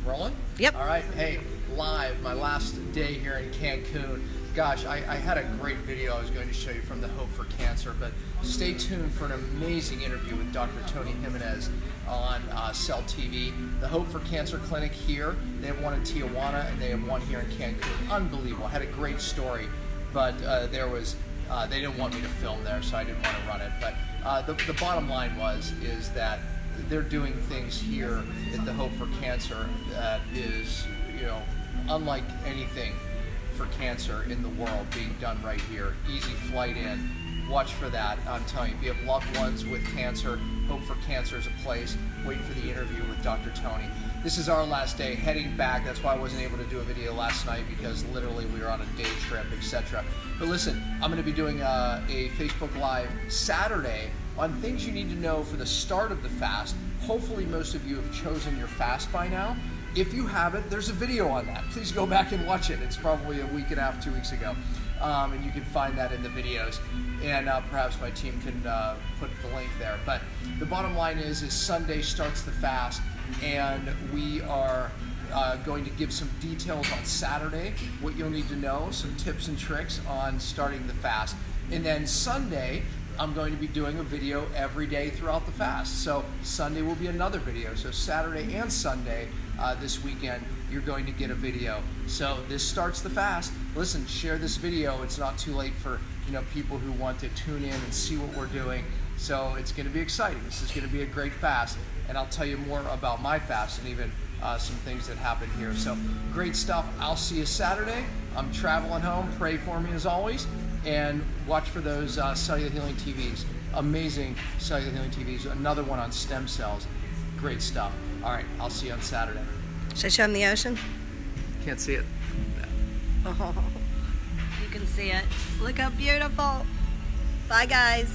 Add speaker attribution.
Speaker 1: Rolling?
Speaker 2: Yep.
Speaker 1: All right. Hey, live, my last day here in Cancun. Gosh, I had a great video I was going to show you from the Hope for Cancer, but stay tuned for an amazing interview with Dr. Tony Jimenez on Cell TV. The Hope for Cancer Clinic here, they have one in Tijuana and they have one here in Cancun. Unbelievable. Had a great story, but they didn't want me to film there, so I didn't want to run it. But the bottom line is that they're doing things here at the Hope for Cancer that is, unlike anything for cancer in the world being done right here. Easy flight in. Watch for that. I'm telling you, if you have loved ones with cancer, Hope for Cancer is a place. Wait for the interview with Dr. Tony. This is our last day, heading back. That's why I wasn't able to do a video last night, because literally we were on a day trip, etc. But listen, I'm going to be doing a Facebook Live Saturday on things you need to know for the start of the fast. Hopefully most of you have chosen your fast by now. If you haven't, there's a video on that. Please go back and watch it. It's probably a week and a half, 2 weeks ago. And you can find that in the videos. And perhaps my team can put the link there. But the bottom line is Sunday starts the fast, and we are going to give some details on Saturday, what you'll need to know, some tips and tricks on starting the fast. And then Sunday, I'm going to be doing a video every day throughout the fast. So Sunday will be another video. So Saturday and Sunday this weekend, you're going to get a video. So this starts the fast. Listen, share this video. It's not too late for people who want to tune in and see what we're doing. So it's going to be exciting. This is going to be a great fast, and I'll tell you more about my fast and even some things that happen here. So great stuff. I'll see you Saturday. I'm traveling home. Pray for me as always. And watch for those cellular healing TVs. Amazing cellular healing TVs. Another one on stem cells. Great stuff. All right, I'll see you on Saturday.
Speaker 2: Should I show them the ocean?
Speaker 1: Can't see it.
Speaker 2: Oh, you can see it. Look how beautiful. Bye, guys.